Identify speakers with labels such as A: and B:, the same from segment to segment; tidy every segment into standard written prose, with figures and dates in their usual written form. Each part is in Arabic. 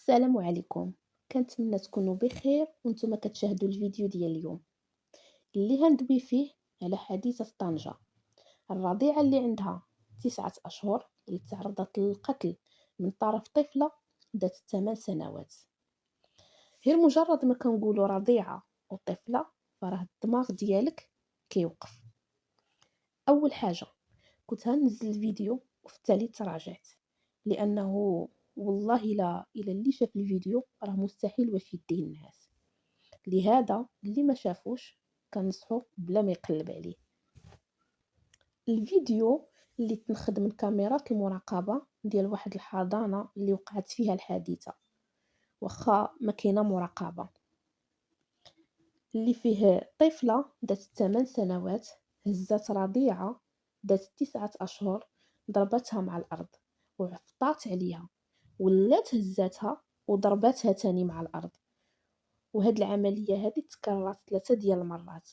A: السلام عليكم. كنتمنى تكونوا بخير وانتم كتشاهدوا الفيديو ديال اليوم اللي غندوي فيه على حادثة طنجة. الرضيعة اللي عندها 9 أشهر اللي تعرضت للقتل من طرف طفلة ذات 8 سنوات. غير مجرد ما كنقولوا رضيعة وطفلة فراه الدماغ ديالك كيوقف. أول حاجة كنت هنزل الفيديو وفي التالي تراجعت، لأنه والله إلا اللي شاف الفيديو راه مستحيل واش يديه الناس. لهذا اللي ما شافوش كنصحو بلا ما يقلب عليه. الفيديو اللي تنخد من كاميرات المراقبة ديال واحد الحضانة اللي وقعت فيها الحادثة، واخا ما كاينه مراقبة، اللي فيه طفلة ذات 8 سنوات هزات رضيعة ذات 9 أشهر، ضربتها مع الأرض وعفطات عليها، ولات هزاتها وضرباتها تاني مع الأرض. وهاد العملية هذه تكررت 3 ديال المرات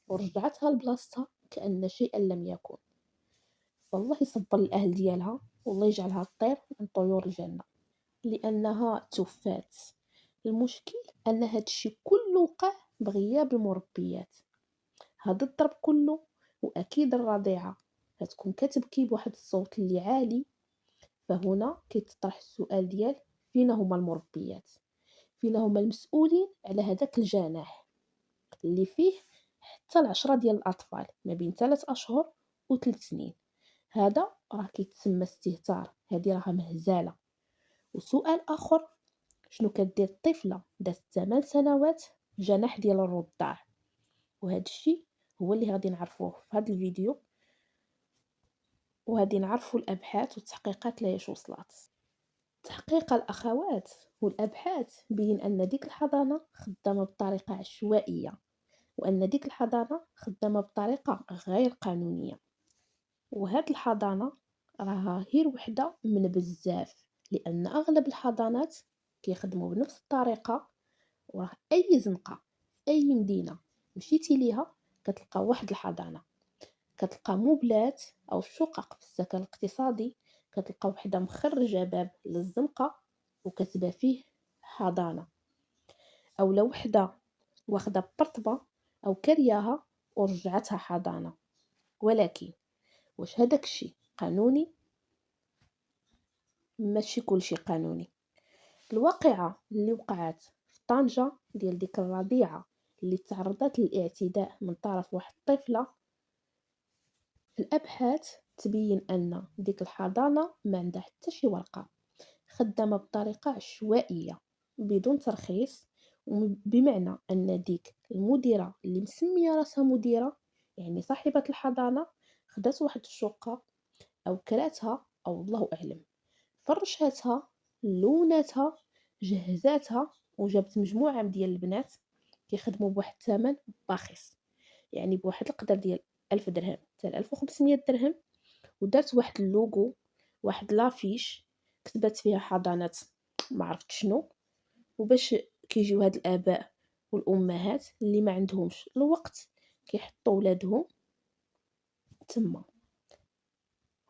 A: ورجعتها لبلاصتها كأن شيئا لم يكن. فالله يصبر الأهل ديالها والله يجعلها تطير من طيور الجنة لأنها توفات. المشكل أن هاد الشي كله وقع بغياب المربيات. هاد الضرب كله وأكيد الرضيعة هتكون كتبكي بواحد الصوت اللي عالي. فهنا كيتطرح السؤال ديال فينا هما المربيات، فينا هما المسؤولين على هذاك الجناح اللي فيه حتى 10 ديال الأطفال ما بين 3 أشهر و3 سنين. هذا راه كيتسمى استهتار، هذه راه مهزلة. وسؤال آخر، شنو كدير الطفلة ذات 8 سنوات في جناح ديال الرضاع؟ وهذا الشيء هو اللي غادي نعرفوه في هذا الفيديو، وغادي نعرفوا الأبحاث والتحقيقات لاش وصلت. تحقيق الأخوات والأبحاث بين أن ديك الحضانة خدامة بطريقة عشوائية، وأن ديك الحضانة خدامة بطريقة غير قانونية. وهاد الحضانة راها غير وحدة من بزاف، لأن أغلب الحضانات كيخدموا بنفس الطريقة. وراه أي زنقة أي مدينة مشيتي ليها كتلقى واحد الحضانة، كتلقى موبلات أو شقق في السكن الاقتصادي، كتلقى وحدة مخرجة باب للزنقة وكتبه فيه حضانة، أو لو وحدة واخدة برطبة أو كرياها ورجعتها حضانة. ولكن واش هداك الشي قانوني؟ ماشي كلشي قانوني. الواقعة اللي وقعت في طنجة ديال ديك الرضيعة اللي تعرضت للاعتداء من طرف واحد الطفلة، في الأبحاث تبين أن ديك الحضانة ما عندها حتى شي ورقة، خدامة بطريقة عشوائية بدون ترخيص. بمعنى أن ديك المديرة اللي مسمية راسها مديرة، يعني صاحبة الحضانة، خدات واحد الشقة أو كراتها أو الله أعلم، فرشاتها، لوناتها، جهزاتها، وجابت مجموعة ديال البنات كيخدموا بواحد الثمن باخس، يعني بواحد القدر ديال 1000 درهم حتى 1500 درهم. ودارت واحد اللوغو، واحد لافيش كتبت فيها حضانات ما عرفت شنو. وباش كيجيو هاد الآباء والأمهات اللي ما عندهمش الوقت كيحطوا ولادهم تما،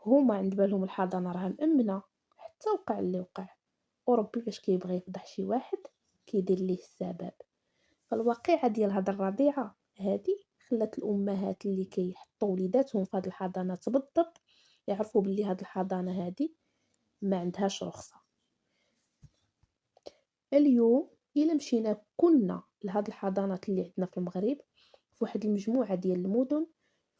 A: هما عند بالهم الحضانة راه مأمنة، حتى وقع اللي وقع وربي فاش كيبغي يفضح شي واحد كيدير ليه السبب. فالواقعة ديال هاد الرضيعة هادي خلات الأمهات اللي كيحطوا وليداتهم في هاد الحضانات بالضبط يعرفوا بلي هاد الحضانة هادي ما عندهاش رخصة. اليوم إلا مشينا كنا لهاد الحضانات اللي عندنا في المغرب في واحد المجموعة ديال المدن،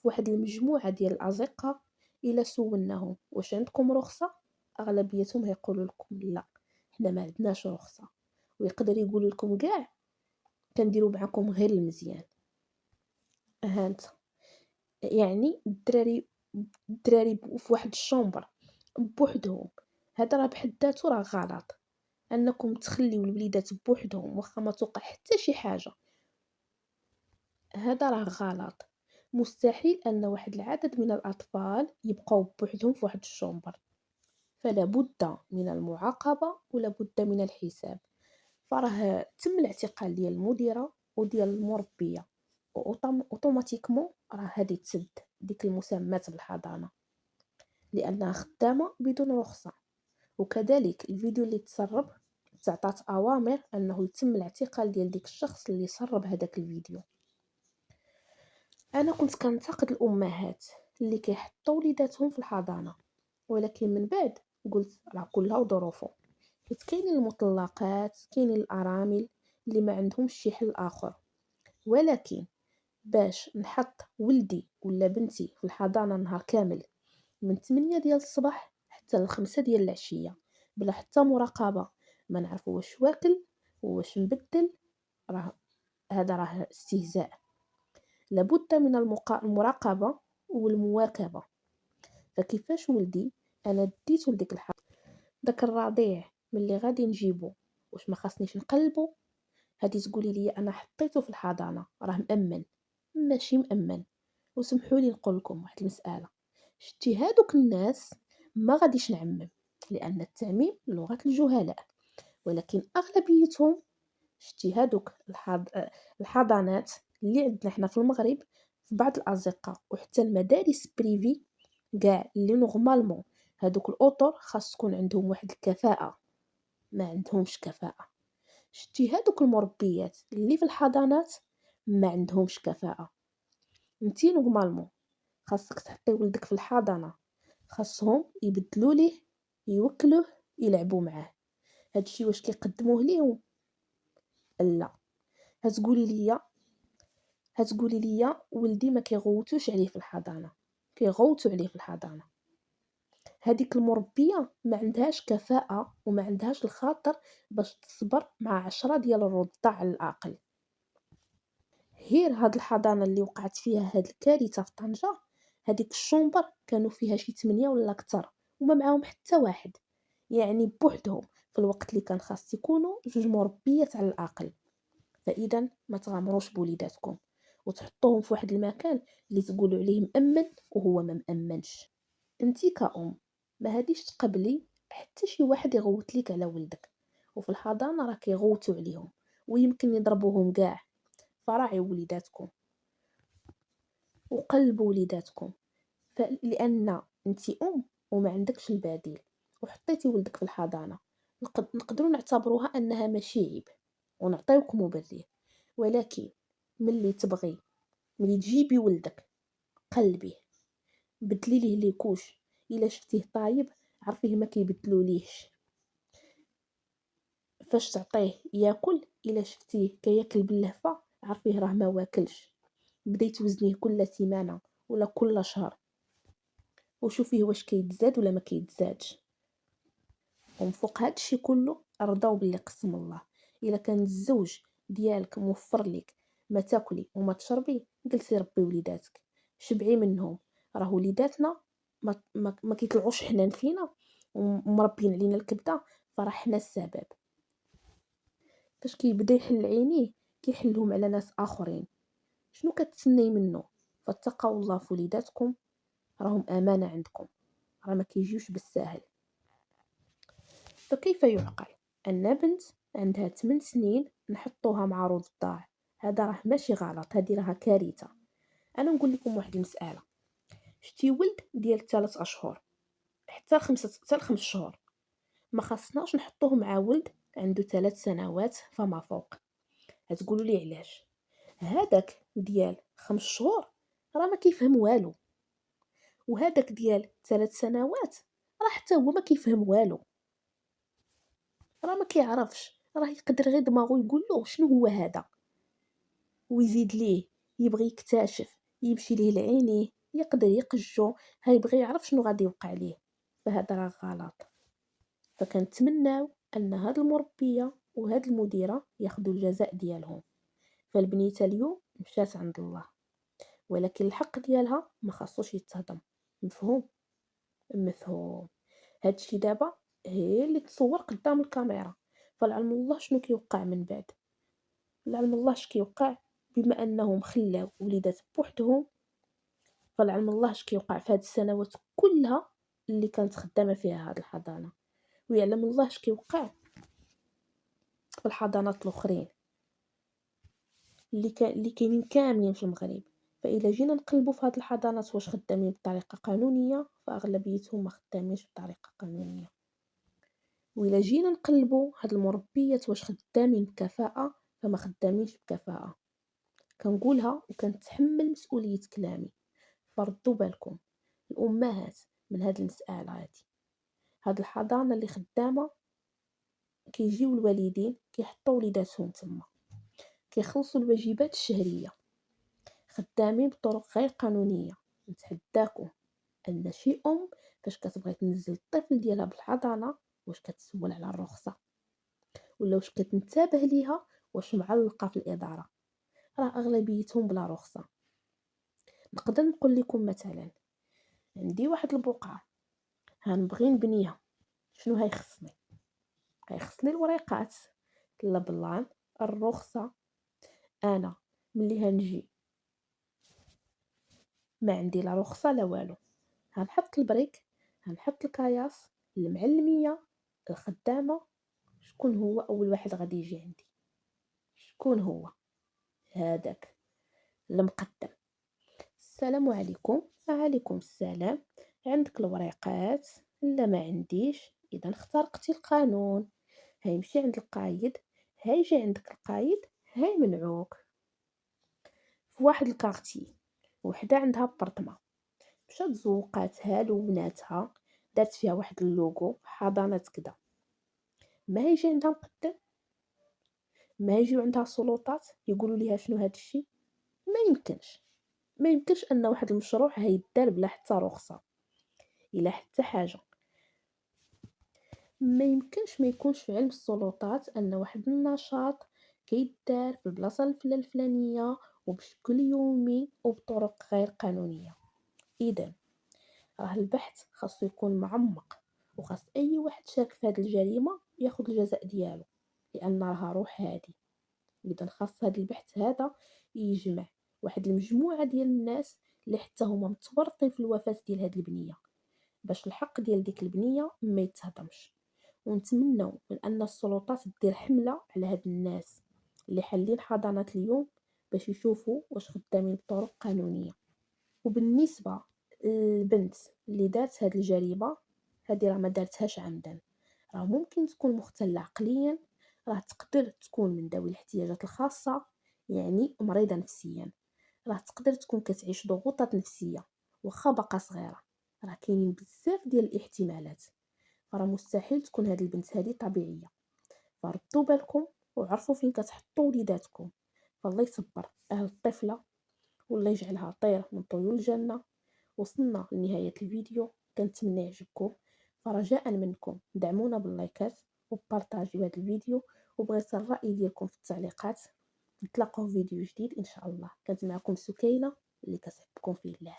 A: في واحد المجموعة ديال الأزقة، إلا سولناهم واش عندكم رخصة، أغلبيتهم هيقولوا لكم لا، حنا ما عندناش رخصة. ويقدر يقول لكم كاع كنديروا معكم غير المزيان. هانت يعني الدراري في واحد الشومبر بوحدهم، هذا راه بحد ذاته راه غلط. انكم تخليو الوليدات بوحدهم واخا ما توقع حتى شي حاجه، هذا راه غلط. مستحيل ان واحد العدد من الاطفال يبقاو بوحدهم في واحد الشومبر. فلا بد من المعاقبه ولا بد من الحساب. فراه تم الاعتقال ديال المديره وديال المربيه، اوتوماتيكمون راه هذه تسد ديك المسمات بالحضانه لانها خدامه بدون رخصه. وكذلك الفيديو اللي تعطات أوامر أنه يتم الاعتقال ديال ديك الشخص اللي سرب هداك الفيديو. أنا كنت كنتقد الأمهات اللي كيحطوا وليداتهم في الحضانة، ولكن من بعد قلت راه كلها وظروفه، حيت كاينين المطلقات، كاينين الأرامل اللي ما عندهمش شي حل آخر. ولكن باش نحط ولدي ولا بنتي في الحضانة نهار كامل من 8 ديال الصباح حتى ل 5 ديال العشية بلا حتى مراقبة، ما نعرف واش واكل واش مبدل، هذا راه استهزاء. لابد من المراقبة والمواكبة. فكيفاش ولدي انا ديتو لديك الحضانة، داك الرضيع ملي غادي نجيبو واش ما خاصنيش نقلبو؟ هادي تقولي لي انا حطيته في الحضانة راه مأمن؟ ماشي مأمن. وسمحوا لي نقول لكم واحد المسألة، شتي هادوك الناس، ما غاديش نعمم لأن التعميم لغة الجهلاء، ولكن أغلبيتهم، شتي هادوك الحضانات اللي عندنا حنا في المغرب، في بعض الأزقة وحتى المدارس بريفي كاع اللي نورمالمون هادوك الأطر خاص تكون عندهم واحد الكفاءة، ما عندهمش كفاءة. شتي هادوك المربيات اللي في الحضانات ما عندهمش كفاءة. انتي نورمالمون خاصك تحطي ولدك في الحضانة، خاصهم يبدلوا ليه، يوكلوه، يلعبوا معاه. هادشي واش كيقدموه ليهم؟ لا. هتقولي لي ولدي ما كيغوتوش عليه في الحضانة، كيغوتوا عليه في الحضانة. هذيك المربية ما عندهاش كفاءة وما عندهاش الخاطر باش تصبر مع 10 ديال الرضع على الأقل. هير هاد الحضانة اللي وقعت فيها هاد الكارثة في طنجة، هذيك الشومبر كانوا فيها شي 8 ولا أكثر وما معاهم حتى واحد، يعني بوحدهم في الوقت اللي كان خاص يكونوا 2 مربيات على الأقل. فإذا ما تغامروش بوليداتكم وتحطوهم في واحد المكان اللي تقولوا عليه مأمن وهو ما مأمنش. انتي كأم ما هاديش تقبلي حتى شي واحد يغوت ليك على ولدك، وفي الحضانة راه كيغوتوا عليهم ويمكن يضربوهم كاع. فراعي وليداتكم وقلبوا وليداتكم، لان انتي وما عندكش البديل وحطيتي ولدك في الحضانه، نقدروا نعتبروها انها ماشي عيب ونعطيوك مبرر. ولكن ملي تجيبي ولدك قلبيه، بدلي ليه ليكوش، الا شفتيه طايب عرفيه ما كيبدلوليهش. فاش تعطيه ياكل، الا شفتيه كياكل باللهفه عرفيه راه ما واكلش. بديت وزنيه كل سيمانه ولا كل شهر وشوفيه واش كيتزاد ولا ما كيتزادش. ومن فوق هادشي كله ارضاو باللي قسم الله. الا كان الزوج ديالك موفر لك ما تاكلي وما تشربي، جلسي ربي وليداتك، شبعي منهم. راه وليداتنا ما كيطلعوش حنان فينا ومربين علينا الكبده، فراه حنا السبب. فاش كيبدا يحل عينيه كيحلهم على ناس اخرين. شنو كتسني منه؟ فاتقوا الله في وليداتكم، راهم امانه عندكم، راه ما كيجيوش بالساهل. فكيف يعقل ان بنت عندها 8 سنين نحطوها مع رضاع؟ هذا راه ماشي غلط، هذه راها كارثه. انا نقول لكم واحد المساله، شتي ولد ديال 3 اشهر حتى 5 شهور ما خاصناش نحطوه مع ولد عنده 3 سنوات فما فوق. هتقولوا لي علاش؟ هذاك ديال 5 شهور راه ما كيفهم والو، وهذاك ديال 3 سنوات راه حتى هو ما كيفهم والو، راه ما كيعرفش، راه يقدر غير دماغو يقول له شنو هو هذا ويزيد ليه، يبغي يكتشف، يمشي ليه لعينيه، يقدر يقجو، يبغي يعرف شنو غادي يوقع ليه. فهذا راه غلط. فكنتمناو ان هاد المربيه وهاد المديره ياخذوا الجزاء ديالهم. فالبنيته اليوم مشات عند الله، ولكن الحق ديالها ما خاصوش يتهضم. مفهوم؟ مفهوم. هادشي دابا هي اللي تصور قدام الكاميرا، فالعلم الله شنو كيوقع من بعد. العلم الله اش كيوقع بما انهم خلاو وليدات بوحدهم. فالعلم الله اش كيوقع في هاد السنوات كلها اللي كانت خدامه فيها هاد الحضانه، ويعلم الله اش كيوقع في الحضانات الاخرين اللي كاينين كاملين في المغرب. فإلا جينا نقلبوا في هاد الحضانات واش خدامين بطريقه قانونيه، فاغلبيتهم ما خدامينش بطريقه قانونيه. وإلا جينا نقلبوا هاد المربيات واش خدامين بكفاءة فما خدامينش بكفاءة، كنقولها وكنتحمل مسؤولية كلامي. فردوا بالكم الأمهات من هاد المسألة هادي. هاد الحضانة اللي خدامة كيجيو الوالدين كيحطوا وليداتهم تما، كيخلصوا الواجبات الشهرية، خدامين بطرق غير قانونية. نتحداكم أن شي فاش كتبغي تنزل الطفل ديالها بالحضانة واش كتسول على الرخصة، ولا واش كتنتبه ليها واش معلقة في الإدارة. راه أغلبيتهم بلا رخصة. نقدر نقول لكم مثلا عندي واحد البقعة هنبغي نبنيها، شنو هيخصني الوريقات، البلان، الرخصة. انا ملي هنجي ما عندي لا رخصة لا والو، هنحط البريك، هنحط الكياس، المعلمية، الخدامة. شكون هو اول واحد غادي يجي عندي؟ شكون هو؟ هذاك المقدم. السلام عليكم. وعليكم السلام. عندك الوريقات؟ لا ما عنديش. اذا اخترقتي القانون. هيمشي عند القايد، هيجي عندك القايد، هاي منعوك. في واحد الكارتي وحده عندها بارطما، مشات زوقاتها لوناتها، دارت فيها واحد اللوغو حضانة كدا. ما يجي عندها مقدم؟ ما يجيو عندها سلطات يقولوا ليها شنو هاد الشيء؟ ما يمكنش ان واحد المشروع هيدار بلا حتى رخصة الا حتى حاجة. ما يمكنش ما يكونش في علم السلطات ان واحد النشاط كيدار في البلاصه الفلانيه وبشكل يومي وبطرق غير قانونيه. اذا راه البحث خاصو يكون معمق، وخاص اي واحد شارك في هذه الجريمه ياخذ الجزاء ديالو، لان راها روح هادي. اذا خاص هذا البحث هذا يجمع واحد المجموعه ديال الناس اللي حتى هما متورطين في الوفاه ديال هذه البنيه، باش الحق ديال ديك البنيه ما يتهضمش. ونتمنوا من ان السلطات دير حمله على هاد الناس اللي حالين حضانات اليوم باش يشوفوا واش خدامين بطرق قانونيه. وبالنسبه للبنت اللي دارت هاد الجريمه، هادي راه ما دارتهاش عمدا، راه ممكن تكون مختلة عقليا، راه تقدر تكون من ذوي الاحتياجات الخاصه، يعني مريضه نفسيا، راه تقدر تكون كتعيش ضغوطات نفسيه واخا باقا صغيره. راه كاينين بزاف ديال الاحتمالات، فراه مستحيل تكون هاد البنت هادي طبيعيه. فردوا بالكم وعرفوا فين كتحطوا وليداتكم. فالله يصبر اهل الطفله والله يجعلها طير من طيور الجنه. وصلنا لنهايه الفيديو، كنتمنى يعجبكم. فرجاء منكم دعمونا باللايكات وبارطاجيو هذا الفيديو، وبغيت الراي ديالكم في التعليقات. نتلاقاو في فيديو جديد ان شاء الله. كانت معكم سكينه اللي كتحبكم في الله.